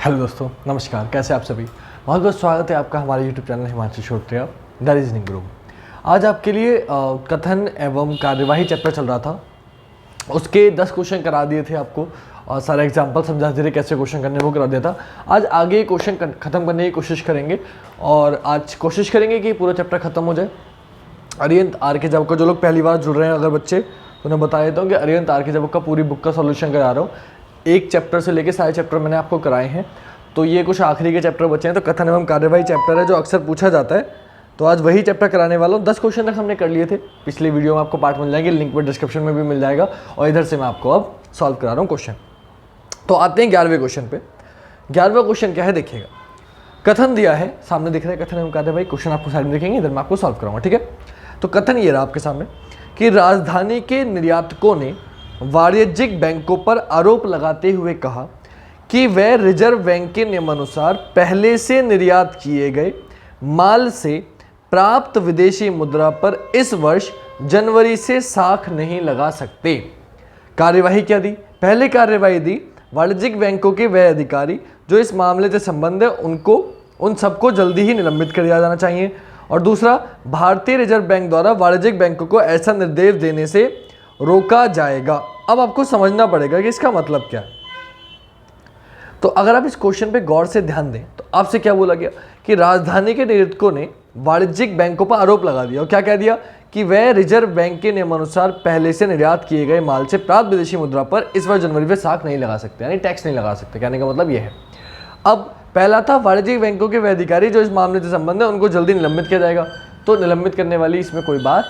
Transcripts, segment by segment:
Hello दोस्तों, नमस्कार। कैसे आप सभी? बहुत बहुत स्वागत है आपका हमारे YouTube channel Himanshu Shrotriya the reasoning गुरु। आज आपके लिए कथन एवं कार्यवाही चैप्टर चल रहा था। उसके 10 क्वेश्चन करा दिए थे आपको और सारे एग्जाम्पल समझा दिए थे कैसे क्वेश्चन करने वो करा दिया था। आज आगे क्वेश्चन खत्म करने की कोशिश करेंगे और आज कोशिश करेंगे कि पूरा चैप्टर खत्म हो जाए। अरिहंत आर के जब का जो लोग पहली बार जुड़ रहे हैं अगर बच्चे, तो मैं बता देता हूँ कि अरिहंत आर के जब का पूरी बुक का सॉल्यूशन करा रहा हूँ। एक चैप्टर से लेके सारे चैप्टर मैंने आपको कराए हैं, तो ये कुछ आखिरी के चैप्टर बचे हैं। तो कथन एवं कार्यवाही चैप्टर है जो अक्सर पूछा जाता है, तो आज वही चैप्टर कराने वाला हूँ। 10 क्वेश्चन तक हमने कर लिए थे पिछले वीडियो में, आपको पार्ट मिल जाएंगे, लिंक पर डिस्क्रिप्शन में भी मिल जाएगा। और इधर से मैं आपको अब सॉल्व करा रहा हूँ क्वेश्चन। तो आते हैं 11वें क्वेश्चन पे। 11वां क्वेश्चन क्या है देखिएगा। कथन दिया है, सामने दिख रहा है कथन एवं कार्यवाही। क्वेश्चन आपको साइड में दिखेंगे, इधर मैं आपको सॉल्व कराऊंगा, ठीक है। तो कथन ये रहा आपके सामने कि राजधानी के निर्यातकों ने वाणिज्यिक बैंकों पर आरोप लगाते हुए कहा कि वह रिजर्व बैंक के नियमानुसार पहले से निर्यात किए गए माल से प्राप्त विदेशी मुद्रा पर इस वर्ष जनवरी से साख नहीं लगा सकते। कार्यवाही क्या दी? पहले कार्यवाही दी वाणिज्यिक बैंकों के वह अधिकारी जो इस मामले से संबंध है उन सबको जल्दी ही निलंबित कर दिया जाना चाहिए। और दूसरा, भारतीय रिजर्व बैंक द्वारा वाणिज्यिक बैंकों को ऐसा निर्देश देने से रोका जाएगा। अब आपको समझना पड़ेगा कि इसका मतलब क्या है। तो अगर आप इस क्वेश्चन पे गौर से ध्यान दें तो आपसे क्या बोला गया कि राजधानी के निरीक्षकों ने वाणिज्यिक बैंकों पर आरोप लगा दिया और क्या कह दिया कि वह रिजर्व बैंक के नियमानुसार पहले से निर्यात किए गए माल से प्राप्त विदेशी मुद्रा पर इस वर्ष जनवरी में साख नहीं लगा सकते, यानी टैक्स नहीं लगा सकते। कहने का मतलब यह है। अब पहला था वाणिज्यिक बैंकों के वह अधिकारी जो इस मामले से संबंध है उनको जल्दी निलंबित किया जाएगा। तो निलंबित करने वाली इसमें कोई बात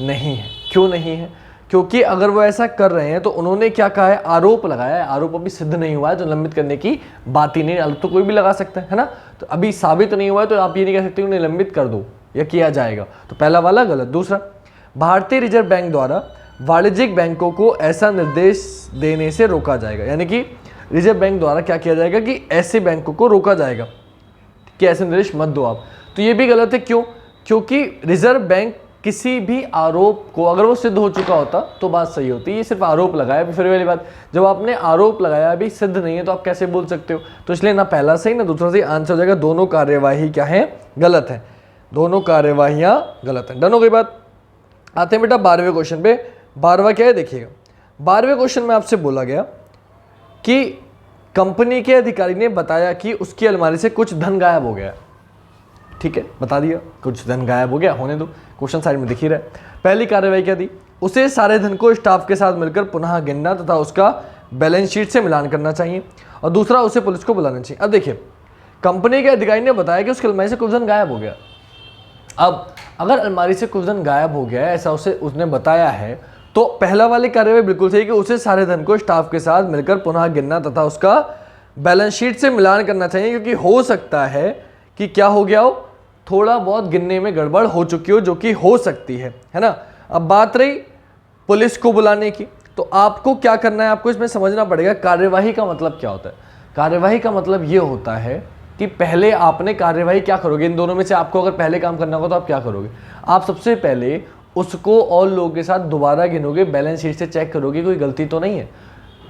नहीं है। क्यों नहीं है? क्योंकि अगर वो ऐसा कर रहे हैं तो उन्होंने क्या कहा है, आरोप लगाया है। आरोप अभी सिद्ध नहीं हुआ है तो निलंबित करने की बात ही नहीं। अलग तो कोई भी लगा सकता है ना। तो अभी साबित नहीं हुआ है तो आप ये नहीं कह सकते निलंबित कर दो या किया जाएगा। तो पहला वाला गलत। दूसरा, भारतीय रिजर्व बैंक द्वारा वाणिज्यिक बैंकों को ऐसा निर्देश देने से रोका जाएगा, यानी कि रिजर्व बैंक द्वारा क्या किया जाएगा कि ऐसे बैंकों को रोका जाएगा कि ऐसे निर्देश मत दो आप। तो ये भी गलत है। क्यों? क्योंकि रिजर्व बैंक किसी भी आरोप को अगर वो सिद्ध हो चुका होता तो बात सही होती। ये सिर्फ आरोप लगाया। फिर वाली बात, जब आपने आरोप लगाया अभी सिद्ध नहीं है तो आप कैसे बोल सकते हो? तो इसलिए ना पहला सही ना दूसरा सही, आंसर हो जाएगा दोनों कार्यवाही क्या है, गलत है। दोनों कार्यवाहियां गलत है। डन हो गई बात। आते हैं बेटा 12वें क्वेश्चन पे। 12वां क्या है देखिएगा। 12वें क्वेश्चन में आपसे बोला गया कि कंपनी के अधिकारी ने बताया कि उसकी अलमारी से कुछ धन गायब हो गया। ठीक है, बता दिया कुछ धन गायब हो गया, होने दो, क्वेश्चन साइड में दिख ही रहा है। पहली कार्रवाई क्या दी? उसे सारे धन को स्टाफ के साथ मिलकर पुनः गिनना तथा उसका बैलेंस शीट से मिलान करना चाहिए। और दूसरा, उसे पुलिस को बुलाना चाहिए। अब देखिए, कंपनी के अधिकारी ने बताया कि उसकी अलमारी से कुछ धन गायब हो गया। अब अगर अलमारी से कुछ धन गायब हो गया ऐसा उसने बताया है तो पहला वाली कार्रवाई बिल्कुल सही कि उसे सारे धन को स्टाफ के साथ मिलकर पुनः गिनना तथा उसका बैलेंस शीट से मिलान करना चाहिए, क्योंकि हो सकता है कि क्या हो गया हो, थोड़ा बहुत गिनने में गड़बड़ हो चुकी हो, जो कि हो सकती है ना। अब बात रही पुलिस को बुलाने की, तो आपको क्या करना है, आपको इसमें समझना पड़ेगा कार्यवाही का मतलब क्या होता है। कार्यवाही का मतलब ये होता है कि पहले आपने कार्यवाही क्या करोगे, इन दोनों में से आपको अगर पहले काम करना होगा तो आप क्या करोगे, आप सबसे पहले उसको और लोगों के साथ दोबारा गिनोगे, बैलेंस शीट से चेक करोगे कोई गलती तो नहीं है।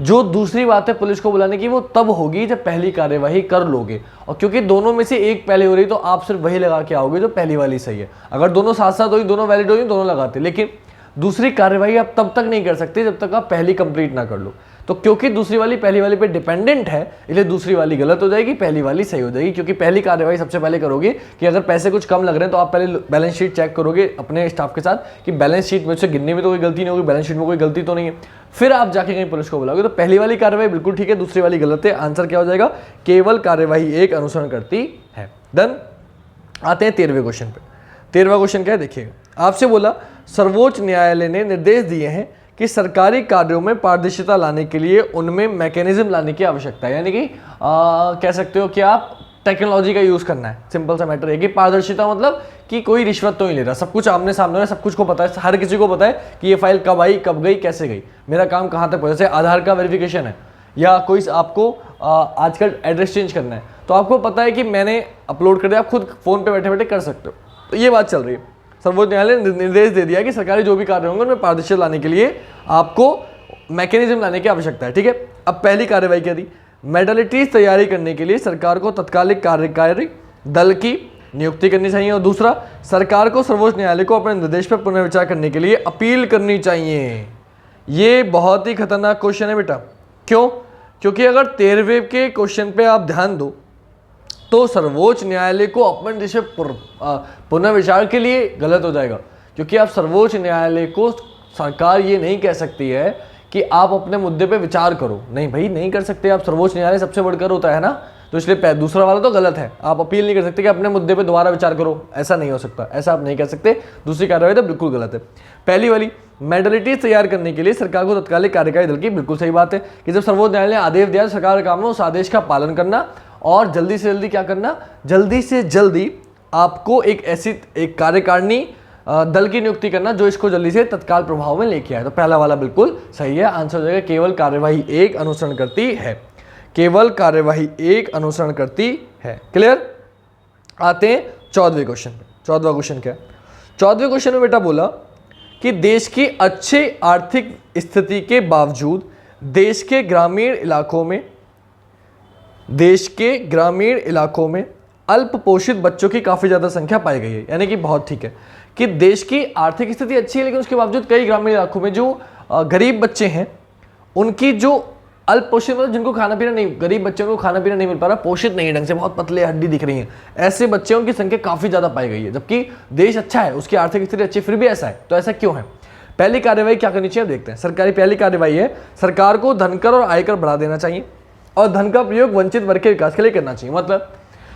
जो दूसरी बात है पुलिस को बुलाने की, वो तब होगी जब पहली कार्यवाही कर लोगे। और क्योंकि दोनों में से एक पहले हो रही तो आप सिर्फ वही लगा के आओगे जो पहली वाली सही है। अगर दोनों साथ साथ हुई, दोनों वैलिड हुई, दोनों लगाते, लेकिन दूसरी कार्यवाही आप तब तक नहीं कर सकते जब तक आप पहली कंप्लीट ना कर लो। तो क्योंकि दूसरी वाली पहली वाली पे डिपेंडेंट है, इसलिए दूसरी वाली गलत हो जाएगी, पहली वाली सही हो जाएगी। क्योंकि पहली कार्यवाही सबसे पहले करोगे कि अगर पैसे कुछ कम लग रहे हैं तो आप पहले बैलेंस शीट चेक करोगे अपने स्टाफ के साथ कि बैलेंस शीट में से गिनने में तो कोई गलती नहीं होगी, बैलेंस शीट में कोई गलती तो नहीं है, फिर आप जाके कहीं पुलिस को बुलाओगे। तो पहली वाली कार्यवाही बिल्कुल ठीक है, दूसरी वाली गलत है। आंसर क्या हो जाएगा, केवल कार्यवाही एक अनुसरण करती है। डन। आते हैं 13वें क्वेश्चन पे। 13वां क्वेश्चन क्या है देखिएगा। आपसे बोला सर्वोच्च न्यायालय ने निर्देश दिए हैं कि सरकारी कार्यों में पारदर्शिता लाने के लिए उनमें मैकेनिज्म लाने की आवश्यकता है, यानी कि कह सकते हो कि आप टेक्नोलॉजी का यूज करना है। सिंपल सा मैटर है कि पारदर्शिता मतलब कि कोई रिश्वत तो नहीं ले रहा, सब कुछ आमने सामने है, सब कुछ को पता है, हर किसी को पता है कि ये फाइल कब आई, कब गई, कैसे गई, मेरा काम कहाँ तक पहुंचा। जैसे आधार का वेरिफिकेशन है या कोई आपको आजकल एड्रेस चेंज करना है तो आपको पता है कि मैंने अपलोड कर दिया, आप खुद फोन पे बैठे बैठे कर सकते हो। तो ये बात चल रही है। सर्वोच्च न्यायालय ने निर्देश दे दिया कि सरकारी जो भी कार्य होंगे उनमें पारदर्शिता लाने के लिए आपको मैकेनिज्म लाने की आवश्यकता है। ठीक है, अब पहली कार्यवाही क्या दी, मेडलिटीज तैयारी करने के लिए सरकार को तत्कालिक कार्यकारी दल की नियुक्ति करनी चाहिए। और दूसरा, सरकार को सर्वोच्च न्यायालय को अपने निर्देश पर पुनर्विचार करने के लिए अपील करनी चाहिए। ये बहुत ही खतरनाक क्वेश्चन है बेटा। क्यों? क्योंकि अगर 13वें के क्वेश्चन पे आप ध्यान दो तो सर्वोच्च न्यायालय को अपने निर्देश पर पुनर्विचार के लिए गलत हो जाएगा, क्योंकि आप सर्वोच्च न्यायालय को सरकार ये नहीं कह सकती है कि आप अपने मुद्दे पे विचार करो। नहीं भाई, नहीं कर सकते आप। सर्वोच्च न्यायालय सबसे बढ़कर होता है ना, तो इसलिए दूसरा वाला तो गलत है। आप अपील नहीं कर सकते कि अपने मुद्दे पे दोबारा विचार करो, ऐसा नहीं हो सकता, ऐसा आप नहीं कह सकते। दूसरी कार्रवाई तो बिल्कुल गलत है। पहली वाली मेडलिटीज तैयार करने के लिए सरकार को तत्कालिक कार्यकारी दल की, बिल्कुल सही बात है कि जब सर्वोच्च न्यायालय ने आदेश दिया सरकार का काम है उस आदेश का पालन करना और जल्दी से जल्दी क्या करना, जल्दी से जल्दी आपको एक कार्यकारिणी दल की नियुक्ति करना जो इसको जल्दी से तत्काल प्रभाव में लेके आए। तो पहला वाला बिल्कुल सही है। आंसर हो जाएगा केवल कार्यवाही 1 अनुसरण करती है। केवल कार्यवाही 1 अनुसरण करती है। क्लियर? आते हैं 14वें क्वेश्चन पे। 14वां क्वेश्चन क्या है? 14वें क्वेश्चन में बेटा बोला कि देश की अच्छी आर्थिक स्थिति के बावजूद देश के ग्रामीण इलाकों में अल्प पोषित बच्चों की काफ़ी ज़्यादा संख्या पाई गई है। यानी कि बहुत ठीक है कि देश की आर्थिक स्थिति अच्छी है, लेकिन उसके बावजूद कई ग्रामीण इलाकों में जो गरीब बच्चे हैं उनकी जो अल्प पोषित, मतलब जिनको खाना पीना नहीं, गरीब बच्चों को खाना पीना नहीं मिल पा रहा, पोषित नहीं ढंग से, बहुत पतले हड्डी दिख रही हैं, ऐसे बच्चों की संख्या काफ़ी ज़्यादा पाई गई है। जबकि देश अच्छा है, उसकी आर्थिक स्थिति अच्छी, फिर भी ऐसा है। तो ऐसा क्यों है? पहली कार्यवाही क्या करनी चाहिए देखते हैं। सरकारी पहली कार्यवाही है सरकार को धनकर और आयकर बढ़ा देना चाहिए और धन का प्रयोग वंचित वर्ग के विकास के लिए करना चाहिए। मतलब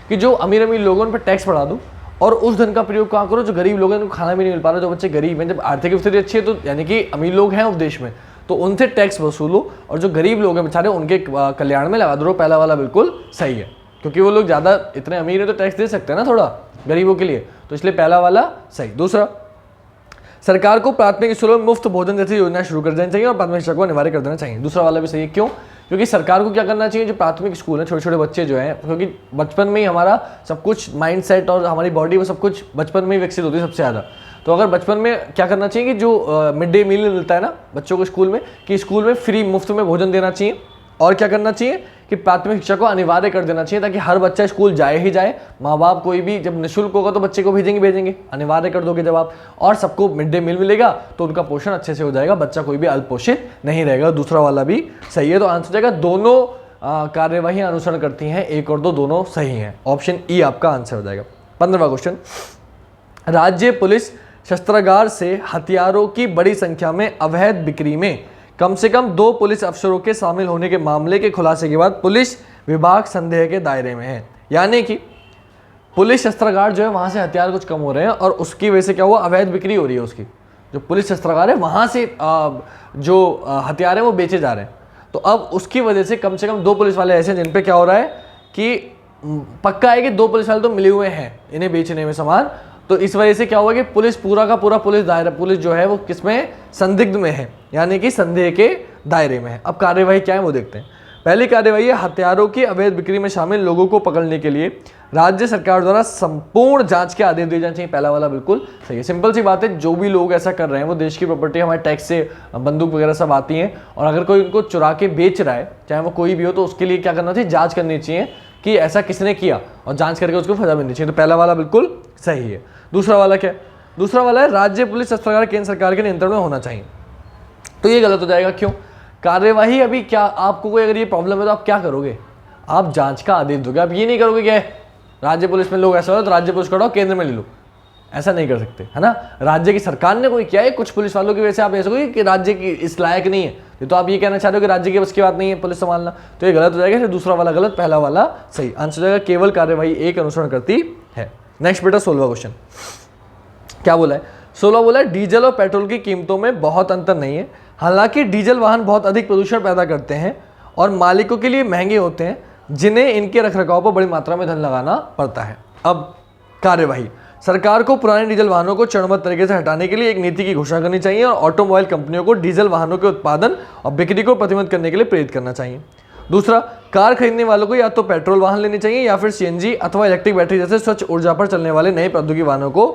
कि जो अमीर लोगों पर टैक्स बढ़ा दो और उस धन का प्रयोग कहाँ करो, जो गरीब लोग हैं उनको खाना भी नहीं मिल पा रहा, जो बच्चे गरीब हैं, जब आर्थिक स्थिति अच्छी है तो यानी कि अमीर लोग हैं उस देश में, तो उनसे टैक्स वसूलो और जो गरीब लोग हैं बेचारे उनके कल्याण में लगा दो। पहला वाला बिल्कुल सही है, क्योंकि वो लोग ज़्यादा इतने अमीर हैं तो टैक्स दे सकते हैं ना थोड़ा गरीबों के लिए, तो इसलिए पहला वाला सही। दूसरा, सरकार को प्राथमिक स्कूलों में मुफ्त भोजन जैसी योजना शुरू कर देनी चाहिए और प्राथमिक शिक्षा को अनिवार्य कर देना चाहिए। दूसरा वाला भी सही है। क्यों? क्योंकि सरकार को क्या करना चाहिए, जो प्राथमिक स्कूल है, छोटे छोटे बच्चे जो हैं, क्योंकि बचपन में ही हमारा सब कुछ माइंडसेट और हमारी बॉडी वो सब कुछ बचपन में ही विकसित होती है सबसे ज़्यादा। तो अगर बचपन में क्या करना चाहिए कि जो मिड डे मील मिलता है ना बच्चों को स्कूल में, कि स्कूल में फ्री मुफ्त में भोजन देना चाहिए और क्या करना चाहिए कि प्राथमिक शिक्षा को अनिवार्य कर देना चाहिए ताकि हर बच्चा स्कूल जाए ही जाए। माँ बाप कोई भी जब निःशुल्क होगा तो बच्चे को भेजेंगे, अनिवार्य कर दोगे जब आप, और सबको मिड डे मील मिलेगा तो उनका पोषण अच्छे से हो जाएगा, बच्चा कोई भी अल्पोषित नहीं रहेगा। दूसरा वाला भी सही है। तो आंसर हो जाएगा दोनों कार्यवाही अनुसरण करती हैं, 1 और 2 दोनों सही हैं। ऑप्शन ई आपका आंसर हो जाएगा। 15वां क्वेश्चन, राज्य पुलिस शस्त्रागार से हथियारों की बड़ी संख्या में अवैध बिक्री में कम से कम 2 पुलिस अफसरों के शामिल होने के मामले के खुलासे के बाद पुलिस विभाग संदेह के दायरे में है। यानी कि पुलिस शस्त्रागार जो है वहाँ से हथियार कुछ कम हो रहे हैं और उसकी वजह से क्या हुआ, अवैध बिक्री हो रही है उसकी। जो पुलिस शस्त्रागार है वहाँ से जो हथियार है वो बेचे जा रहे हैं। तो अब उसकी वजह से कम 2 पुलिस वाले ऐसे हैं जिन पे क्या हो रहा है कि पक्का है कि 2 पुलिस वाले तो मिले हुए हैं इन्हें बेचने में सामान। तो इस वजह से क्या हुआ कि पुलिस पूरा का पूरा पुलिस जो है वो किसमें, संदिग्ध में है, यानी कि संदेह के दायरे में है। अब कार्यवाही क्या है वो देखते हैं। पहली कार्यवाही है हथियारों की अवैध बिक्री में शामिल लोगों को पकड़ने के लिए राज्य सरकार द्वारा संपूर्ण जांच के आदेश दिए जाने चाहिए। पहला वाला बिल्कुल सही है। सिंपल सी बात है, जो भी लोग ऐसा कर रहे हैं वो देश की प्रॉपर्टी, हमारे टैक्स से बंदूक वगैरह सब आती हैं, और अगर कोई उनको चुरा के बेच रहा है चाहे वो कोई भी हो तो उसके लिए क्या करना चाहिए, जाँच करनी चाहिए कि ऐसा किसने किया और जाँच करके उसको सजा मिलनी चाहिए। तो पहला वाला बिल्कुल सही है। दूसरा वाला क्या है? दूसरा वाला है राज्य पुलिस शस्त्रागार केंद्र सरकार के नियंत्रण में होना चाहिए। तो ये गलत हो जाएगा। क्यों? कार्यवाही अभी क्या, आपको कोई अगर ये प्रॉब्लम है तो आप क्या करोगे, आप जांच का आदेश दोगे। आप ये नहीं करोगे क्या राज्य पुलिस में लोग ऐसा हो तो राज्य पुलिस करो केंद्र में ले लो, ऐसा नहीं कर सकते, है ना। राज्य की सरकार ने कोई किया है, कुछ पुलिस वालों की वजह से आप ऐसा कोई कि राज्य की इस लायक नहीं है, ये तो आप ये कहना चाहते हो कि राज्य की बस की बात नहीं है पुलिस संभालना, तो ये गलत हो जाएगा। दूसरा वाला गलत, पहला वाला सही। आंसर हो जाएगा केवल कार्यवाही 1 अनुसरण करती है। नेक्स्ट बेटा 16वां क्वेश्चन क्या बोला है? 16 बोला है डीजल और पेट्रोल की कीमतों में बहुत अंतर नहीं है, हालांकि डीजल वाहन बहुत अधिक प्रदूषण पैदा करते हैं और मालिकों के लिए महंगे होते हैं, जिन्हें इनके रखरखाव पर बड़ी मात्रा में धन लगाना पड़ता है। अब कार्यवाही, सरकार को पुराने डीजल वाहनों को चरणबद्ध तरीके से हटाने के लिए एक नीति की घोषणा करनी चाहिए और ऑटोमोबाइल कंपनियों को डीजल वाहनों के उत्पादन और बिक्री को प्रतिबंध करने के लिए प्रेरित करना चाहिए। दूसरा, कार खरीदने वालों को या तो पेट्रोल वाहन लेने चाहिए या फिर सीएनजी अथवा इलेक्ट्रिक बैटरी जैसे स्वच्छ ऊर्जा पर चलने वाले नए प्रौद्योगिकी वाहनों को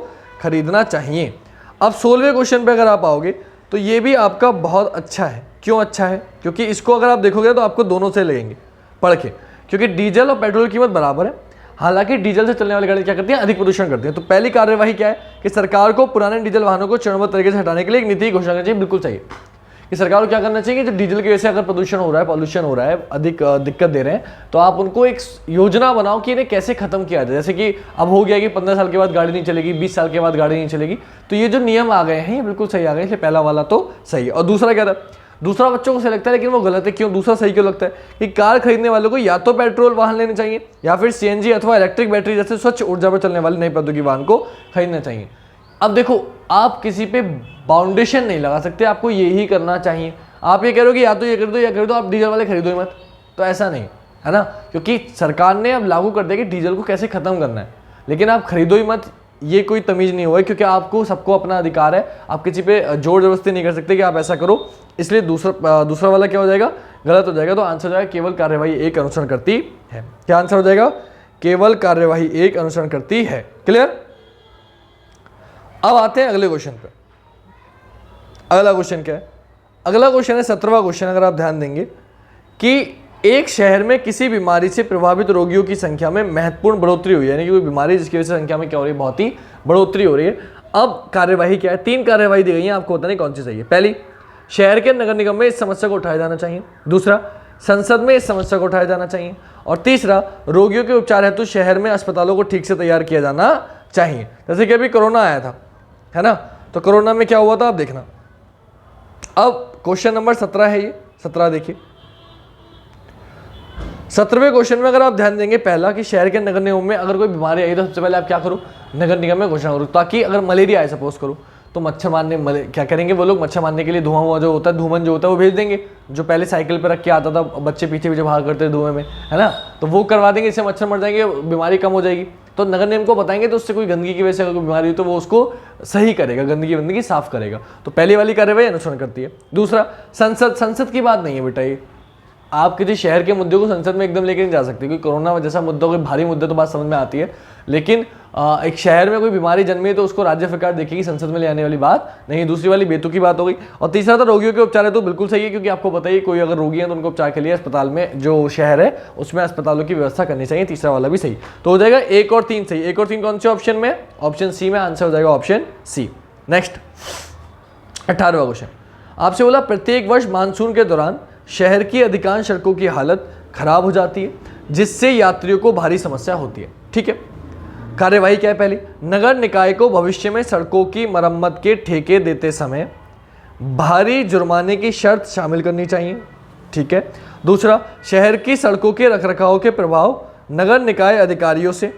खरीदना चाहिए। अब 16वें क्वेश्चन पे अगर आप आओगे तो ये भी आपका बहुत अच्छा है। क्यों अच्छा है? क्योंकि इसको अगर आप देखोगे तो आपको दोनों से लगेंगे। पढ़ के, क्योंकि डीजल और पेट्रोल की कीमत बराबर है, हालांकि डीजल से चलने वाली गाड़ी क्या करती है, अधिक प्रदूषण करती है। तो पहली कार्यवाही क्या है कि सरकार को पुराने डीजल वाहनों को चरणबद्ध तरीके से हटाने के लिए एक नीति की घोषणा करनी चाहिए। बिल्कुल चाहिए कि सरकार को क्या करना चाहिए कि जो डीजल की वजह से अगर प्रदूषण हो रहा है, पॉल्यूशन हो रहा है, अधिक दिक्कत दे रहे हैं, तो आप उनको एक योजना बनाओ कि इन्हें कैसे खत्म किया जाए। जैसे कि अब हो गया कि 15 साल के बाद गाड़ी नहीं चलेगी, 20 साल के बाद गाड़ी नहीं चलेगी, तो ये जो नियम आ गए हैं ये बिल्कुल सही आ गए, इसलिए पहला वाला तो सही है। और दूसरा क्या था, दूसरा बच्चों को सही लगता है लेकिन वो गलत है। क्यों दूसरा सही क्यों लगता है कि कार खरीदने वालों को या तो पेट्रोल वाहन लेने चाहिए या फिर सीएनजी अथवा इलेक्ट्रिक बैटरी जैसे स्वच्छ ऊर्जा पर चलने वाले नई प्रौद्योगिकी वाहन को खरीदना चाहिए। अब देखो, आप किसी पे बाउंडेशन नहीं लगा सकते, आपको यही करना चाहिए। आप ये कह रहे हो कि या तो ये खरीदो या खरीदो, आप डीजल वाले खरीदो ही मत, तो ऐसा नहीं है ना, क्योंकि सरकार ने अब लागू कर दिया कि डीजल को कैसे खत्म करना है, लेकिन आप खरीदो ही मत, ये कोई तमीज नहीं हुआ है, क्योंकि आपको सबको अपना अधिकार है, आप किसी पे जोर जबरदस्ती नहीं कर सकते कि आप ऐसा करो। इसलिए दूसरा वाला क्या हो जाएगा, गलत हो जाएगा। तो आंसर हो जाएगा केवल कार्यवाही एक अनुसरण करती है। क्या आंसर हो जाएगा, केवल कार्यवाही एक अनुसरण करती है। क्लियर। अब आते हैं अगले क्वेश्चन पे। अगला क्वेश्चन क्या है, अगला क्वेश्चन है 17वां क्वेश्चन। अगर आप ध्यान देंगे कि एक शहर में किसी बीमारी से प्रभावित रोगियों की संख्या में महत्वपूर्ण बढ़ोतरी हुई है, यानी कि कोई बीमारी जिसकी वजह से संख्या में क्या हो रही है, बहुत ही बढ़ोतरी हो रही है। अब कार्यवाही क्या है, 3 कार्यवाही दी गई है, आपको पता नहीं कौन सी सही है। पहली, शहर के नगर निगम में इस समस्या को उठाया जाना चाहिए। दूसरा, संसद में इस समस्या को उठाया जाना चाहिए। और तीसरा, रोगियों के उपचार हेतु शहर में अस्पतालों को ठीक से तैयार किया जाना चाहिए। जैसे कि अभी कोरोना आया था, है ना, तो कोरोना में क्या हुआ था आप देखना। अब क्वेश्चन नंबर 17 है, ये 17 देखिए। 17वें क्वेश्चन में अगर आप ध्यान देंगे, पहला कि शहर के नगर निगम में अगर कोई बीमारी आई तो सबसे पहले आप क्या करो, नगर निगम में घोषणा करो, ताकि अगर मलेरिया आए सपोज करो तो मच्छर मारने क्या करेंगे वो लोग, मच्छर मारने के लिए धुआं जो होता है, धूमन जो होता है वो भेज देंगे, जो पहले साइकिल पर रख के आता था, बच्चे पीछे पीछे भाग करते धुएं में, है ना, तो वो करवा देंगे, इससे मच्छर मर जाएंगे, बीमारी कम हो जाएगी। तो नगर निगम को बताएंगे तो उससे कोई गंदगी की वजह से अगर कोई बीमारी हो तो वो उसको सही करेगा, गंदगी साफ करेगा। तो पहली वाली कार्यवाही अनुसरण करती है। दूसरा, संसद की बात नहीं है बेटा, ये आप किसी शहर के मुद्दे को संसद में एकदम लेके नहीं जा सकते, क्योंकि कोरोना जैसा मुद्दा, कोई भारी मुद्दा तो बात समझ में आती है, लेकिन एक शहर में कोई बीमारी जन्मी है तो उसको राज्य सरकार देखेगी, संसद में ले आने वाली बात नहीं। दूसरी वाली बेतुकी बात हो गई। और तीसरा था रोगियों के उपचार है, तो बिल्कुल सही है, क्योंकि आपको पता ही कोई अगर रोगी है तो उनको उपचार के लिए अस्पताल में, जो शहर है उसमें अस्पतालों की व्यवस्था करनी चाहिए। तीसरा वाला भी सही, तो हो जाएगा 1 और 3 सही। 1 और 3 कौन से ऑप्शन में, ऑप्शन सी में, आंसर हो जाएगा ऑप्शन सी। नेक्स्ट 18वां क्वेश्चन आपसे बोला, प्रत्येक वर्ष मानसून के दौरान शहर की अधिकांश सड़कों की हालत खराब हो जाती है, जिससे यात्रियों को भारी समस्या होती है। ठीक है, कार्यवाही क्या है, पहली, नगर निकाय को भविष्य में सड़कों की मरम्मत के ठेके देते समय भारी जुर्माने की शर्त शामिल करनी चाहिए। ठीक है। दूसरा, शहर की सड़कों के रखरखाव के प्रभाव नगर निकाय अधिकारियों से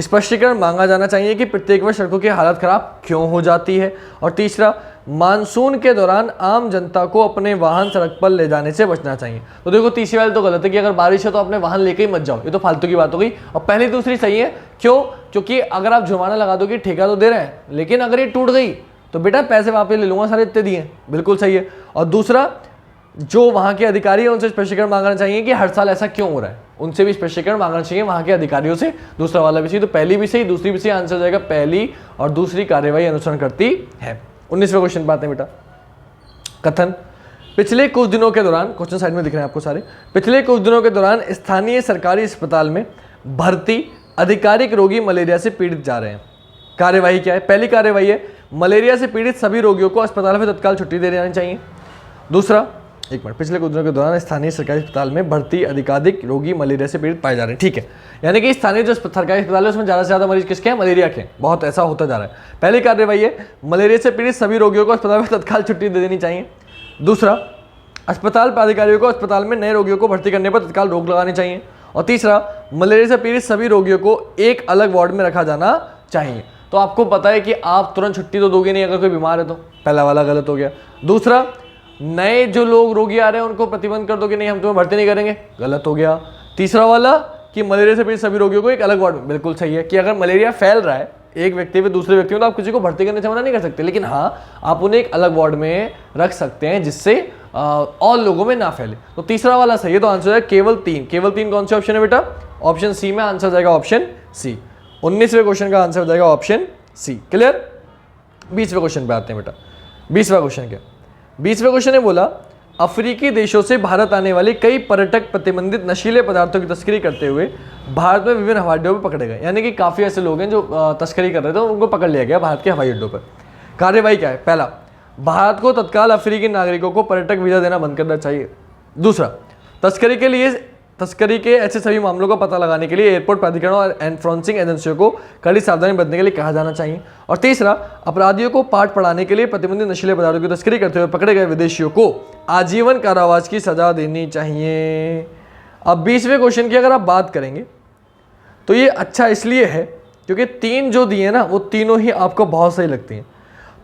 स्पष्टीकरण मांगा जाना चाहिए कि प्रत्येक वर्ष सड़कों की हालत खराब क्यों हो जाती है। और तीसरा, मानसून के दौरान आम जनता को अपने वाहन सड़क पर ले जाने से बचना चाहिए। तो देखो, तीसरी वाली तो गलत है कि अगर बारिश है तो अपने वाहन लेके ही मत जाओ, ये तो फालतू की बात हो गई। और पहली दूसरी सही है, क्यों, क्योंकि अगर आप जुर्माना लगा दोगे, ठेका तो दे रहे हैं, लेकिन अगर ये टूट गई तो बेटा पैसे वापस ले लूंगा, सारे इतने दिए, बिल्कुल सही है। और दूसरा, जो वहाँ के अधिकारी हैं उनसे स्पष्टीकरण मांगना चाहिए कि हर साल ऐसा क्यों हो रहा है, उनसे भी स्पष्टीकरण मांगना चाहिए वहाँ के अधिकारियों से। दूसरा वाला भी सही, तो पहली भी सही, दूसरी भी सही, आंसर हो जाएगा पहली और दूसरी कार्यवाही अनुसरण करती है। 19वें क्वेश्चन पे आते हैं बेटा। कथन, पिछले कुछ दिनों के दौरान, क्वेश्चन साइड में दिख रहे हैं आपको सारे, पिछले कुछ दिनों के दौरान स्थानीय सरकारी अस्पताल में भर्ती अधिकारिक रोगी मलेरिया से पीड़ित जा रहे हैं। कार्यवाही क्या है, पहली कार्यवाही है, मलेरिया से पीड़ित सभी रोगियों को अस्पताल में तत्काल छुट्टी दे जानी चाहिए। दूसरा, एक मिनट, पिछले कुछ दिनों के दौरान स्थानीय सरकारी अस्पताल में भर्ती अधिकाधिक रोगी मलेरिया से पीड़ित पाए जा रहे हैं। ठीक है, यानी कि स्थानीय जो सरकारी अस्पताल है उसमें ज़्यादा से ज़्यादा मरीज किसके हैं, मलेरिया के, बहुत ऐसा होता जा रहा है। पहली कार्यवाही है, मलेरिया से पीड़ित सभी रोगियों को अस्पताल में तत्काल छुट्टी दे देनी चाहिए। दूसरा, अस्पताल प्राधिकारियों को अस्पताल में नए रोगियों को भर्ती करने पर तत्काल रोक लगानी चाहिए। और तीसरा, मलेरिया से पीड़ित सभी रोगियों को एक अलग वार्ड में रखा जाना चाहिए। तो आपको पता है कि आप तुरंत छुट्टी तो दोगे नहीं अगर कोई बीमार है तो, पहला वाला गलत हो गया। दूसरा, नए जो लोग रोगी आ रहे हैं उनको प्रतिबंध कर दो कि नहीं हम तुम्हें भर्ती नहीं करेंगे, गलत हो गया। तीसरा वाला कि मलेरिया से पीड़ित सभी रोगियों को एक अलग वार्ड में, बिल्कुल सही है कि अगर मलेरिया फैल रहा है एक व्यक्ति पे दूसरे व्यक्ति में तो आप किसी को भर्ती करने से मना नहीं कर सकते, लेकिन हाँ आप उन्हें एक अलग वार्ड में रख सकते हैं जिससे और लोगों में ना फैले। तो तीसरा वाला सही है, तो आंसर है केवल 3। केवल 3 कौन से ऑप्शन है बेटा, ऑप्शन सी में, आंसर जाएगा ऑप्शन सी। 19वें क्वेश्चन का आंसर हो जाएगा ऑप्शन सी। क्लियर। 20वें क्वेश्चन पे आते हैं बेटा। 20वां क्वेश्चन क्या, 20वें क्वेश्चन ने बोला, अफ्रीकी देशों से भारत आने वाले कई पर्यटक प्रतिबंधित नशीले पदार्थों की तस्करी करते हुए भारत में विभिन्न हवाई अड्डों पर पकड़े गए। यानी कि काफ़ी ऐसे लोग हैं जो तस्करी कर रहे थे, उनको पकड़ लिया गया भारत के हवाई अड्डों पर। कार्यवाही क्या है? पहला, भारत को तत्काल अफ्रीकी नागरिकों को पर्यटक वीज़ा देना बंद करना चाहिए। दूसरा, तस्करी के ऐसे सभी मामलों का पता लगाने के लिए एयरपोर्ट प्राधिकरणों और एनफोर्सिंग एजेंसियों को कड़ी सावधानी बरतने के लिए कहा जाना चाहिए। और तीसरा, अपराधियों को पाठ पढ़ाने के लिए प्रतिबंधित नशीले पदार्थों की तस्करी करते हुए पकड़े गए विदेशियों को आजीवन कारावास की सजा देनी चाहिए। अब 20वें क्वेश्चन की अगर आप बात करेंगे तो ये अच्छा इसलिए है क्योंकि 3 जो दिए ना वो तीनों ही आपको बहुत सही लगती हैं।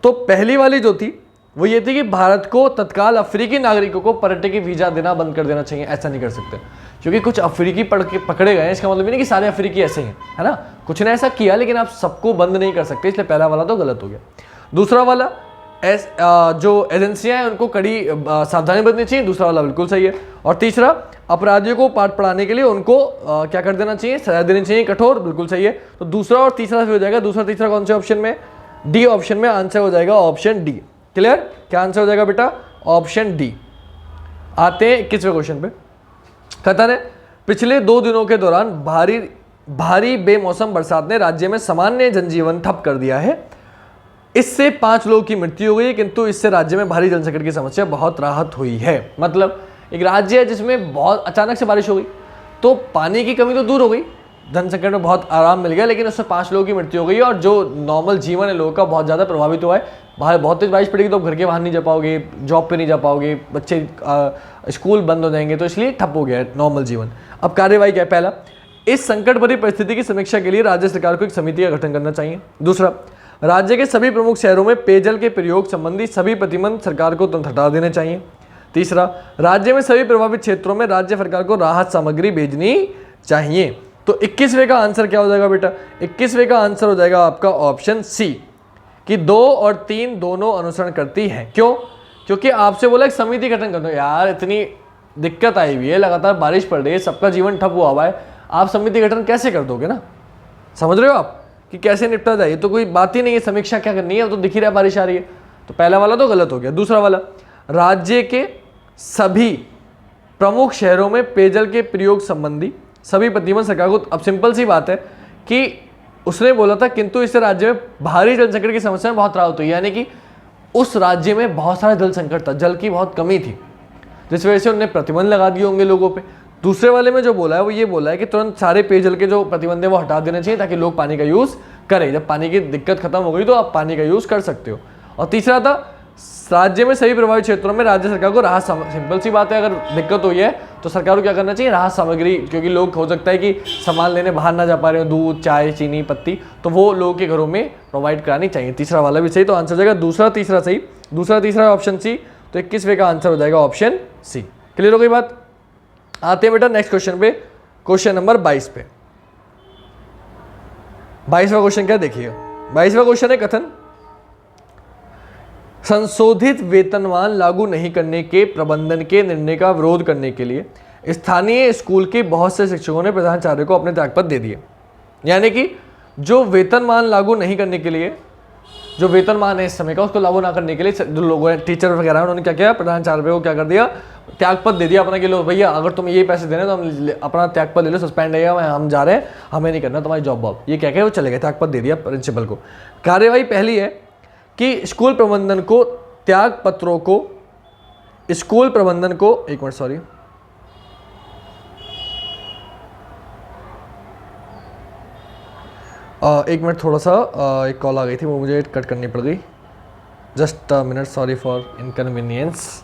तो पहली वाली जो थी वो ये थी कि भारत को तत्काल अफ्रीकी नागरिकों को पर्यटक वीजा देना बंद कर देना चाहिए। ऐसा नहीं कर सकते क्योंकि कुछ अफ्रीकी पकड़े गए हैं, इसका मतलब नहीं कि सारे अफ्रीकी ऐसे हैं, है ना। कुछ ने ऐसा किया लेकिन आप सबको बंद नहीं कर सकते, इसलिए पहला वाला तो गलत हो गया। दूसरा वाला जो एजेंसियां हैं उनको कड़ी सावधानी बरतनी चाहिए, दूसरा वाला बिल्कुल सही है। और तीसरा, अपराधियों को पाठ पढ़ाने के लिए उनको क्या कर देना चाहिए? सजा देनी चाहिए, कठोर, बिल्कुल सही है। तो दूसरा और तीसरा हो जाएगा। दूसरा तीसरा कौन से ऑप्शन में? डी ऑप्शन में आंसर हो जाएगा ऑप्शन डी। क्लियर? क्या आंसर हो जाएगा बेटा? Option D. आते हैं 21वें क्वेश्चन पे। कथन है, पिछले 2 दिनों के दौरान भारी बेमौसम बरसात ने राज्य में सामान्य जनजीवन ठप कर दिया है। इससे 5 लोगों की मृत्यु हो गई, किंतु इससे राज्य में भारी जल संकट की समस्या बहुत राहत हुई है। मतलब एक राज्य है जिसमें बहुत अचानक से बारिश हो गई तो पानी की कमी तो दूर हो गई, धन संकट में बहुत आराम मिल गया, लेकिन उससे 5 लोगों की मृत्यु हो गई और जो नॉर्मल जीवन है लोगों का बहुत ज़्यादा प्रभावित हुआ है। बाहर बहुत तेज बारिश पड़ेगी तो घर के बाहर नहीं जा पाओगे, जॉब पे नहीं जा पाओगे, बच्चे स्कूल बंद हो जाएंगे, तो इसलिए ठप हो गया है नॉर्मल जीवन। अब कार्यवाही क्या है? पहला, इस संकट भरी परिस्थिति की समीक्षा के लिए राज्य सरकार को एक समिति का गठन करना चाहिए। दूसरा, राज्य के सभी प्रमुख शहरों में पेयजल के प्रयोग संबंधी सभी प्रतिबंध सरकार को तुरंत हटा देने चाहिए। तीसरा, राज्य में सभी प्रभावित क्षेत्रों में राज्य सरकार को राहत सामग्री भेजनी चाहिए। तो 21वें का आंसर क्या हो जाएगा बेटा? 21वें का आंसर हो जाएगा आपका ऑप्शन सी कि 2 और 3 दोनों अनुसरण करती हैं। क्यों? क्योंकि आपसे बोला एक समिति गठन कर दो। यार इतनी दिक्कत आई हुई है, लगातार बारिश पड़ रही है, सबका जीवन ठप हुआ है, आप समिति गठन कैसे कर दोगे ना? समझ रहे हो आप कि कैसे निपटा जाए? तो कोई बात ही नहीं है, समीक्षा क्या करनी है, तो दिख ही रहा है बारिश आ रही है। तो पहला वाला तो गलत हो गया। दूसरा वाला, राज्य के सभी प्रमुख शहरों में पेयजल के प्रयोग संबंधी सभी प्रतिबंध सरकार को। अब सिंपल सी बात है कि उसने बोला था किंतु इससे राज्य में भारी जल संकट की समस्या में बहुत राहत हुई, यानी कि उस राज्य में बहुत सारा जल संकट था, जल की बहुत कमी थी, जिस वजह से उन्होंने प्रतिबंध लगा दिए होंगे लोगों पे। दूसरे वाले में जो बोला है वो ये बोला है कि तुरंत सारे पेयजल के जो प्रतिबंध है वो हटा देने चाहिए ताकि लोग पानी का यूज़ करें। जब पानी की दिक्कत खत्म हो गई तो आप पानी का यूज़ कर सकते हो। और तीसरा था, राज्य में सभी प्रभावित क्षेत्रों में राज्य सरकार को राहत, सिंपल सी बात है, अगर दिक्कत हुई है तो सरकार को क्या करना चाहिए? राहत सामग्री, क्योंकि लोग हो सकता है कि सामान लेने बाहर ना जा पा रहे हो, दूध, चाय, चीनी, पत्ती, तो वो लोगों के घरों में प्रोवाइड करानी चाहिए। तीसरा वाला भी सही, तो आंसर हो जाएगा दूसरा तीसरा सही, दूसरा तीसरा ऑप्शन सी। तो 21वें का आंसर हो जाएगा ऑप्शन सी। क्लियर हो गई बात? आते हैं बेटा नेक्स्ट क्वेश्चन पे, क्वेश्चन नंबर 22 पे। 22वां क्वेश्चन क्या देखिए। 22वां क्वेश्चन है, कथन, संशोधित वेतनमान लागू नहीं करने के प्रबंधन के निर्णय का विरोध करने के लिए स्थानीय स्कूल के बहुत से शिक्षकों ने प्रधानाचार्य को अपने त्यागपत्र दे दिए। यानी कि जो वेतनमान लागू नहीं करने के लिए, जो वेतनमान है इस समय का, उसको लागू ना करने के लिए जो लोग हैं, टीचर वगैरह, उन्होंने क्या किया? प्रधानाचार्य को क्या कर दिया? त्यागपत्र दे दिया अपना कि लो भैया अगर तुम ये पैसे देने तो हम अपना त्यागपत्र ले लो, सस्पेंड है, हम जा रहे हैं, हमें नहीं करना तुम्हारी जॉब वॉब, ये क्या क्या वो चले गए, त्यागपत्र दे दिया प्रिंसिपल को। कार्यवाही पहली है कि स्कूल प्रबंधन को त्याग पत्रों को, स्कूल प्रबंधन को, एक मिनट सॉरी, एक मिनट थोड़ा सा एक कॉल आ गई थी वो मुझे कट करनी पड़ गई, just minute, sorry for inconvenience.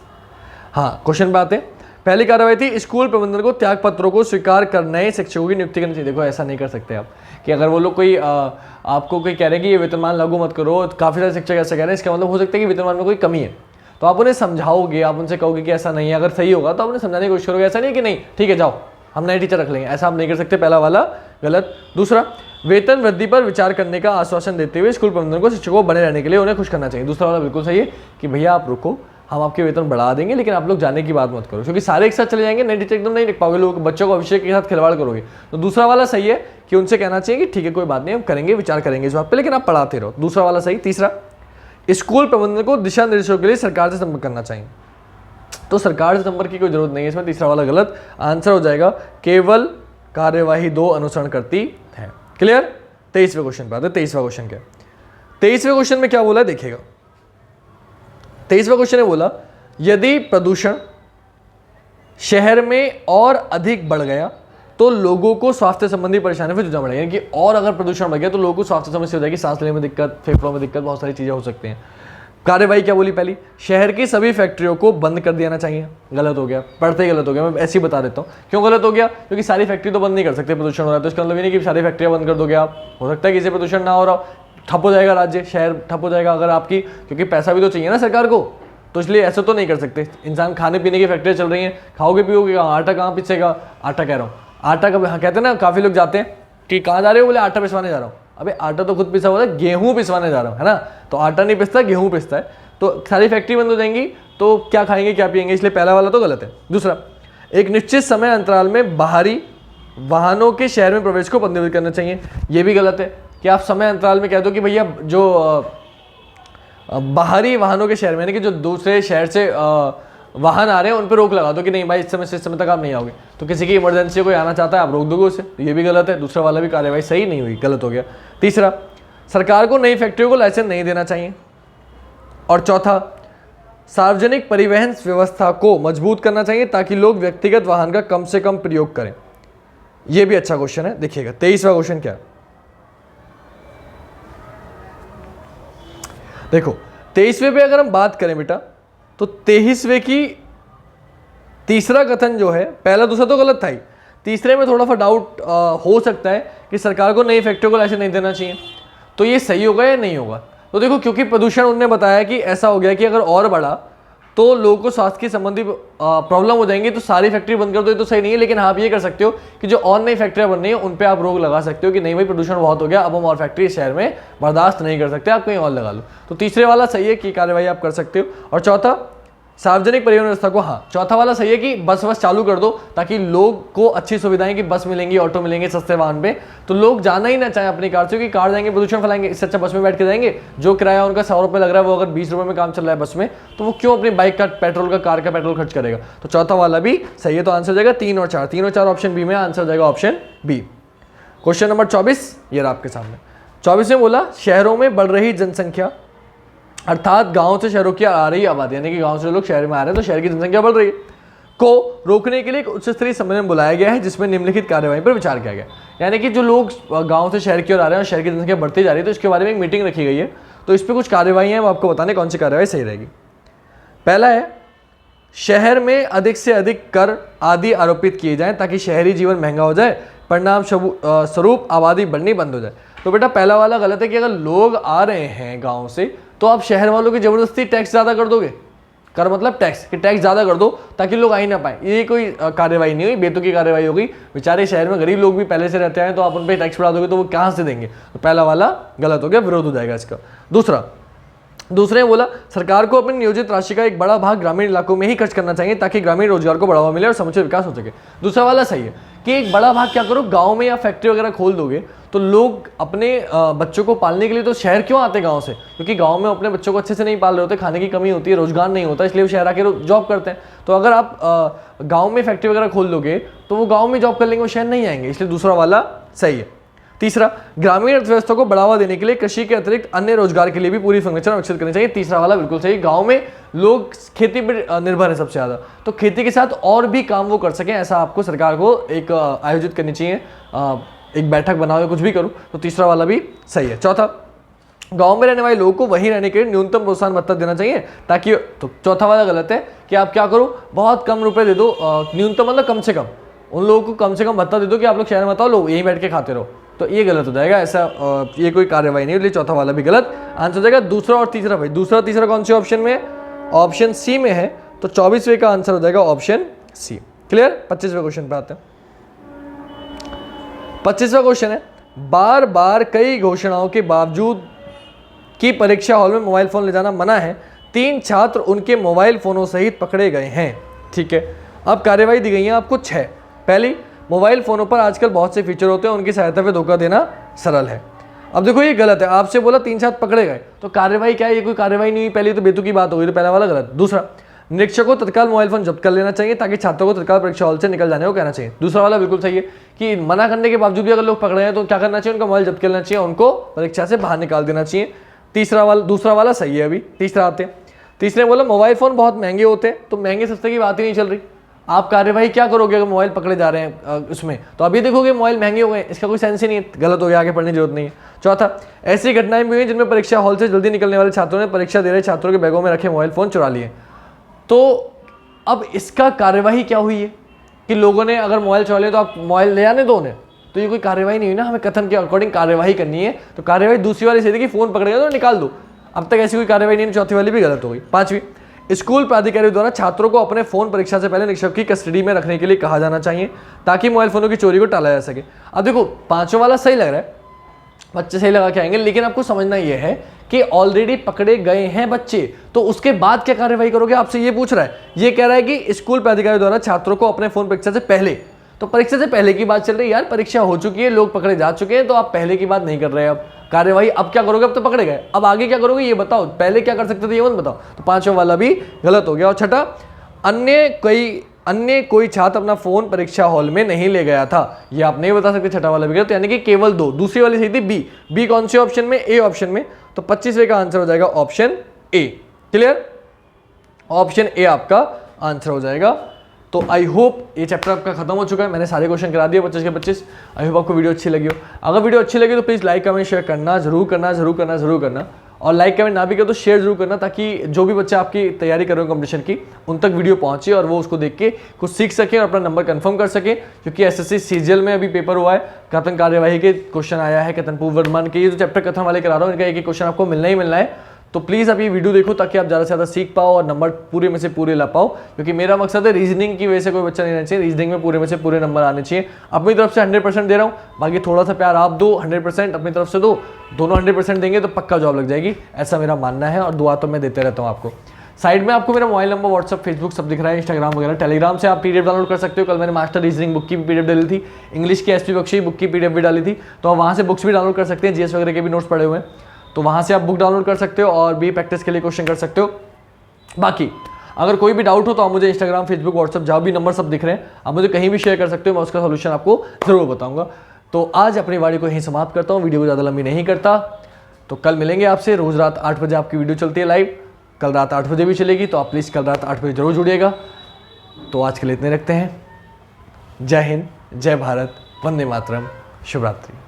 हाँ, क्वेश्चन पे आते हैं। पहली कार्रवाई थी, स्कूल प्रबंधन को त्याग पत्रों को स्वीकार कर नए शिक्षकों की नियुक्ति करनी चाहिए। देखो ऐसा नहीं कर सकते आप कि अगर वो लोग कोई आपको कोई कह रहे हैं कि ये वेतनमान लागू मत करो, काफ़ी सारे शिक्षक ऐसा कह रहे हैं, इसका मतलब हो सकता है कि वेतनमान में कोई कमी है, तो आप उन्हें समझाओगे, आप उनसे कहोगे कि ऐसा नहीं है, अगर सही होगा तो आप उन्हें समझाने की कोशिश करोगे, ऐसा नहीं कि नहीं ठीक है जाओ हम नए टीचर रख लेंगे, ऐसा आप नहीं कर सकते, पहला वाला गलत। दूसरा, वेतन वृद्धि पर विचार करने का आश्वासन देते हुए स्कूल प्रबंधन को शिक्षकों को बने रहने के लिए उन्हें खुश करना चाहिए। दूसरा वाला बिल्कुल सही है कि भैया आप रुको, हम आपके वेतन बढ़ा देंगे लेकिन आप लोग जाने की बात मत करो, क्योंकि सारे एक साथ चले जाएंगे, नए टीचर एकदम नहीं लिख पाओगे, लोग बच्चों को भविष्य के साथ खिलवाड़ करोगे। तो दूसरा वाला सही है कि उनसे कहना चाहिए कि ठीक है कोई बात नहीं, हम करेंगे, विचार करेंगे इस बात पे, लेकिन आप पढ़ाते रहो। दूसरा वाला सही। तीसरा, स्कूल प्रबंधन को दिशा निर्देशों के लिए सरकार से संपर्क करना चाहिए। तो सरकार से संपर्क की कोई जरूरत नहीं है, इसमें तीसरा वाला गलत। आंसर हो जाएगा केवल कार्यवाही 2 अनुसरण करती है। क्लियर। 23वें क्वेश्चन पे आते हैं। 23वां क्वेश्चन क्या है? 23वें क्वेश्चन में क्या बोला है देखिएगा। 23वां क्वेश्चन ने बोला यदि प्रदूषण शहर में और अधिक बढ़ गया तो लोगों को स्वास्थ्य संबंधी परेशानी से जूझना पड़ेगा, यानी कि और अगर प्रदूषण बढ़ गया तो लोगों को स्वास्थ्य समस्या हो जाएगी, सांस लेने में दिक्कत, फेफड़ों में दिक्कत, बहुत सारी चीजें हो सकती हैं। कार्यवाही क्या बोली पहली, शहर की सभी फैक्ट्रियों को बंद कर देना चाहिए। गलत हो गया, पढ़ते ही गलत हो गया। मैं ऐसे ही बता देता हूँ क्यों गलत हो गया, क्योंकि सारी फैक्ट्री तो बंद नहीं कर सकते, प्रदूषण हो रहा है। तो इसका मतलब ये नहीं कि सारी फैक्ट्रियां बंद कर दोगे आप, हो सकता है कि इसे प्रदूषण ना हो रहा, ठप हो जाएगा राज्य, शहर ठप हो जाएगा अगर आपकी, क्योंकि पैसा भी तो चाहिए ना सरकार को, तो इसलिए ऐसे तो नहीं कर सकते। इंसान खाने पीने की फैक्ट्रियाँ चल रही हैं, खाओगे पिओगे कहाँ, आटा कहाँ पिसेगा, आटा कह रहा हूँ, आटा कब, हाँ कहते हैं ना, काफ़ी लोग जाते हैं कि कहाँ जा रहे हो, बोले आटा पिसवाने जा रहा हूँ। अबे आटा तो खुद पिसा हुआ है, गेहूँ पिसवाने जा रहा हूँ, है ना। तो आटा नहीं पिसता, गेहूँ पिसता है। तो सारी फैक्ट्री बंद हो जाएंगी तो क्या खाएंगे क्या पिएंगे, इसलिए पहला वाला तो गलत है। दूसरा, एक निश्चित समय अंतराल में बाहरी वाहनों के शहर में प्रवेश को प्रतिबंधित करना चाहिए, ये भी गलत है कि आप समय अंतराल में कह दो कि भैया जो बाहरी वाहनों के शहर में, यानी कि जो दूसरे शहर से वाहन आ रहे हैं उन पर रोक लगा दो कि नहीं भाई इस समय से इस समय तक आप नहीं आओगे। तो किसी की इमरजेंसी कोई आना चाहता है आप रोक दोगे उसे, तो ये भी गलत है। दूसरा वाला भी कार्यवाही सही नहीं हुई, गलत हो गया। तीसरा, सरकार को नई फैक्ट्रियों को लाइसेंस नहीं देना चाहिए। और चौथा, सार्वजनिक परिवहन व्यवस्था को मजबूत करना चाहिए ताकि लोग व्यक्तिगत वाहन का कम से कम प्रयोग करें। यह भी अच्छा क्वेश्चन है। देखिएगा 23वां क्वेश्चन क्या है, देखो 23वें पे अगर हम बात करें बेटा तो 23वें की तीसरा कथन जो है, पहला दूसरा तो गलत था ही, तीसरे में थोड़ा सा डाउट हो सकता है कि सरकार को नई फैक्ट्रियों को लाइसेंस नहीं देना चाहिए, तो ये सही होगा या नहीं होगा। तो देखो क्योंकि प्रदूषण उन्होंने बताया कि ऐसा हो गया कि अगर और बढ़ा तो लोगों को स्वास्थ्य की संबंधी प्रॉब्लम हो जाएंगी, तो सारी फैक्ट्री बंद कर दो, ये तो सही नहीं है। लेकिन आप ये कर सकते हो कि जो और नई फैक्ट्रियां बन रही हैं उन पे आप रोक लगा सकते हो कि नहीं भाई प्रदूषण बहुत हो गया, अब हम और फैक्ट्री शहर में बर्दाश्त नहीं कर सकते, आप कहीं और लगा लो। तो तीसरे वाला सही है कि कार्यवाही आप कर सकते हो। और चौथा, सार्वजनिक परिवहन व्यवस्था को, हाँ चौथा वाला सही है कि बस चालू कर दो ताकि लोग को अच्छी सुविधाएं कि बस मिलेंगी, ऑटो मिलेंगे सस्ते वाहन पे, तो लोग जाना ही ना चाहें अपनी कार से, क्योंकि कार जाएंगे प्रदूषण फैलाएंगे, इससे अच्छा बस में बैठ के जाएंगे। जो किराया उनका 100 रुपये लग रहा है वो अगर 20 रुपये में काम चल रहा है बस में, तो वो क्यों अपनी बाइक का पेट्रोल का, कार का पेट्रोल खर्च करेगा। तो चौथा वाला भी सही है। तो आंसर हो जाएगा 3 और 4, 3 और 4 ऑप्शन बी में, आंसर हो जाएगा ऑप्शन बी। क्वेश्चन नंबर 24 ये रहा आपके सामने। 24 में बोला शहरों में बढ़ रही जनसंख्या, अर्थात गांव से शहरों की आ रही आबादी, यानी कि गांव से लोग शहर में आ रहे हैं तो शहर की जनसंख्या बढ़ रही है, को रोकने के लिए एक उच्च स्तरीय सम्मेलन बुलाया गया है जिसमें निम्नलिखित कार्यवाही पर विचार किया गया। यानी कि जो लोग गांव से शहर की ओर आ रहे हैं और शहर की जनसंख्या बढ़ती जा रही है, तो इसके बारे में एक मीटिंग रखी गई है। तो इस पर कुछ कार्यवाही है, वो आपको बताने कौन सी कार्यवाही सही रहेगी। पहला है, शहर में अधिक से अधिक कर आदि आरोपित किए जाएं ताकि शहरी जीवन महंगा हो जाए, परिणाम स्वरूप आबादी बढ़नी बंद हो जाए। तो बेटा पहला वाला गलत है कि अगर लोग आ रहे हैं गांव से तो आप शहर वालों की जबरदस्ती टैक्स ज़्यादा कर दोगे। कर मतलब टैक्स, कि टैक्स ज़्यादा कर दो ताकि लोग आ ही ना पाए, ये कोई कार्यवाही नहीं हुई, बेतुकी कार्यवाही हो गई। बेचारे शहर में गरीब लोग भी पहले से रहते हैं, तो आप उन पर टैक्स बढ़ा दोगे तो वो कहाँ से देंगे। तो पहला वाला गलत हो गया, विरोध हो जाएगा इसका। दूसरे ने बोला सरकार को अपनी नियोजित राशि का एक बड़ा भाग ग्रामीण इलाकों में ही खर्च करना चाहिए ताकि ग्रामीण रोजगार को बढ़ावा मिले और समुचित विकास हो सके। दूसरा वाला सही है कि एक बड़ा भाग क्या करो, गांव में या फैक्ट्री वगैरह खोल दोगे तो लोग अपने बच्चों को पालने के लिए तो शहर क्यों आते गांव से, क्योंकि गांव में अपने बच्चों को अच्छे से नहीं पाल रहे होते, खाने की कमी होती है, रोजगार नहीं होता, इसलिए वो शहर आके जॉब करते हैं। तो अगर आप गाँव में फैक्ट्री वगैरह खोल दोगे तो वो गाँव में जॉब कर लेंगे, वो शहर नहीं आएंगे, इसलिए दूसरा वाला सही है। तीसरा, ग्रामीण अर्थव्यवस्था को बढ़ावा देने के लिए कृषि के अतिरिक्त अन्य रोजगार के लिए भी पूरी संरचना विकसित करनी चाहिए। तीसरा वाला बिल्कुल सही। गांव में लोग खेती पर निर्भर है सबसे ज़्यादा, तो खेती के साथ और भी काम वो कर सकें, ऐसा आपको सरकार को एक आयोजित करनी चाहिए, एक बैठक बनाओ, कुछ भी करो। तो तीसरा वाला भी सही है। चौथा, गांव में रहने वाले लोगों को वहीं रहने के लिए न्यूनतम प्रोत्साहन भत्ता देना चाहिए ताकि, तो चौथा वाला गलत है कि आप क्या करो, बहुत कम रुपए दे दो, न्यूनतम मतलब कम से कम, उन लोगों को कम से कम भत्ता दे दो कि आप लोग शहर में बताओ, लोग यहीं बैठ के खाते रहो, तो ये गलत हो जाएगा। ऐसा ये कोई कार्यवाही नहीं, इसलिए चौथा वाला भी गलत। आंसर हो जाएगा दूसरा और तीसरा। भाई दूसरा तीसरा कौन से ऑप्शन में है, ऑप्शन सी में है, तो 24वें का आंसर हो जाएगा ऑप्शन सी। क्लियर। 25वें क्वेश्चन पे आते हैं। 25वां क्वेश्चन है, बार बार कई घोषणाओं के बावजूद कि परीक्षा हॉल में मोबाइल फोन ले जाना मना है, 3 छात्र उनके मोबाइल फोनों सहित पकड़े गए हैं। ठीक है, अब कार्यवाही दी गई है आपको 6। पहली, मोबाइल फ़ोनों पर आजकल बहुत से फीचर होते हैं, उनकी सहायता से धोखा देना सरल है। अब देखो ये गलत है, आपसे बोला 3 छात्र पकड़े गए, तो कार्यवाही क्या है, ये कोई कार्यवाही नहीं हुई, पहले तो बेतुकी बात हो गई, तो पहला वाला गलत। दूसरा, निरीक्षक को तत्काल मोबाइल फोन जब्त कर लेना चाहिए ताकि छात्रों को तत्काल परीक्षा हॉल से निकल जाने को कहना चाहिए। दूसरा वाला बिल्कुल सही है कि मना करने के बावजूद भी अगर लोग पकड़े हैं तो क्या करना चाहिए, उनका मोबाइल जब्त कर लेना चाहिए, उनको परीक्षा से बाहर निकाल देना चाहिए। दूसरा वाला सही है। अभी तीसरा आते हैं। तीसरे बोला मोबाइल फ़ोन बहुत महंगे होते हैं, तो महंगे सस्ते की बात ही नहीं चल रही। आप कार्यवाही क्या करोगे अगर मोबाइल पकड़े जा रहे हैं उसमें, तो अभी देखोगे मोबाइल महंगे हो गए, इसका कोई सेंस ही नहीं है, गलत हो गया, आगे पढ़ने की जरूरत नहीं है। चौथा, ऐसी घटनाएं भी हुई जिनमें परीक्षा हॉल से जल्दी निकलने वाले छात्रों ने परीक्षा दे रहे छात्रों के बैगों में रखे मोबाइल फ़ोन चुरा लिए। तो अब इसका कार्यवाही क्या हुई है कि लोगों ने अगर मोबाइल चुरा लिया तो आप मोबाइल ले आने दो उन्हें, तो ये कोई कार्यवाही नहीं हुई ना। हमें कथन के अकॉर्डिंग कार्यवाही करनी है, तो कार्यवाही दूसरी वाली सही थी कि फ़ोन पकड़ गया तो निकाल दो। अब तक ऐसी कोई कार्यवाही नहीं, चौथी वाली भी गलत हो गई। पांचवी, स्कूल प्राधिकारी द्वारा छात्रों को अपने फोन परीक्षा से पहले निरीक्षक की कस्टडी में रखने के लिए कहा जाना चाहिए ताकि मोबाइल फोनों की चोरी को टाला जा सके। अब देखो पांचों वाला सही लग रहा है, बच्चे सही लगा के आएंगे, लेकिन आपको समझना यह है कि ऑलरेडी पकड़े गए हैं बच्चे, तो उसके बाद क्या कार्रवाई करोगे, आपसे ये पूछ रहा है। ये कह रहा है कि स्कूल प्राधिकारी द्वारा छात्रों को अपने फोन परीक्षा से पहले, तो परीक्षा से पहले की बात चल रही है यार, परीक्षा हो चुकी है, लोग पकड़े जा चुके हैं, तो आप पहले की बात नहीं कर रहे हैं। अब कार्यवाही अब क्या करोगे, अब तो पकड़े गए, अब आगे क्या करोगे ये बताओ, पहले क्या कर सकते थे ये मत बताओ। तो पांचवा वाला भी गलत हो गया। और छठा, अन्य कोई छात्र अपना फोन परीक्षा हॉल में नहीं ले गया था, ये आप नहीं बता सकते, छठा वाला भी गलत, यानी कि केवल दो। दूसरी वाली सही थी बी कौन से ऑप्शन में, ए ऑप्शन में, तो 25वें का आंसर हो जाएगा option A. Clear, option A आपका आंसर हो जाएगा। तो आई होप ये चैप्टर आपका खत्म हो चुका है, मैंने सारे क्वेश्चन करा दिए 25 के 25। आई होप आपको वीडियो अच्छी लगी हो। अगर वीडियो अच्छी लगी तो प्लीज़ लाइक कमेंट शेयर करना जरूर करना, और लाइक कमेंट ना भी कर तो शेयर जरूर करना, ताकि जो भी बच्चे आपकी तैयारी कर रहे हो कंपटीशन की उन तक वीडियो पहुंचे और वो उसको देख के कुछ सीख सके और अपना नंबर कंफर्म कर सके। क्योंकि एसएससी सीजीएल में अभी पेपर हुआ है, कथन कार्यवाही के क्वेश्चन आया है, कथन पूर्व वर्तमान के, ये जो चैप्टर कथन वाले करा रहा हूँ इनका एक क्वेश्चन आपको मिलना ही मिलना है। तो प्लीज़ आप ये वीडियो देखो ताकि आप ज़्यादा से ज़्यादा सीख पाओ और नंबर पूरे में से पूरे ला पाओ, क्योंकि मेरा मकसद है रीजनिंग की वजह से कोई बच्चा नहीं रहना चाहिए, रीजनिंग में पूरे में से पूरे नंबर आने चाहिए। अपनी तरफ से 100% दे रहा हूँ, बाकी थोड़ा सा प्यार आप दो, 100% अपनी तरफ से दो, दोनों 100% देंगे तो पक्का जॉब लग जाएगी, ऐसा मेरा मानना है। और दुआ तो मैं देते रहता हूँ आपको। साइड में आपको मेरा मोबाइल नंबर, व्हाट्सअप, फेसबुक सब दिख रहा है, इंस्टाग्राम वगैरह। टेलीग्राम से आप पीडीएफ डाउनलोड कर सकते हो। कल मैंने मास्टर रीजनिंग बुक की पीडीएफ डाली थी, इंग्लिश की एसपी बख्शी बुक की पीडीएफ भी डाली थी, तो आप वहाँ से बुक्स भी डाउनलोड कर सकते हैं। जीएस वगैरह के भी नोट्स पड़े हुए हैं, तो वहाँ से आप बुक डाउनलोड कर सकते हो और भी प्रैक्टिस के लिए क्वेश्चन कर सकते हो। बाकी अगर कोई भी डाउट हो तो आप मुझे इंस्टाग्राम, फेसबुक, व्हाट्सअप जहाँ भी नंबर सब दिख रहे हैं आप मुझे कहीं भी शेयर कर सकते हो, मैं उसका सोल्यूशन आपको जरूर बताऊंगा। तो आज अपनी वाणी को यहीं समाप्त करता हूँ, वीडियो को ज़्यादा लंबी नहीं करता। तो कल मिलेंगे आपसे, रोज़ रात 8 बजे आपकी वीडियो चलती है लाइव, कल रात 8 बजे भी चलेगी, तो आप प्लीज़ कल रात 8 बजे जरूर जुड़िएगा। तो आज के लिए इतने रखते हैं। जय हिंद, जय भारत, वंदे मातरम, शुभ रात्रि।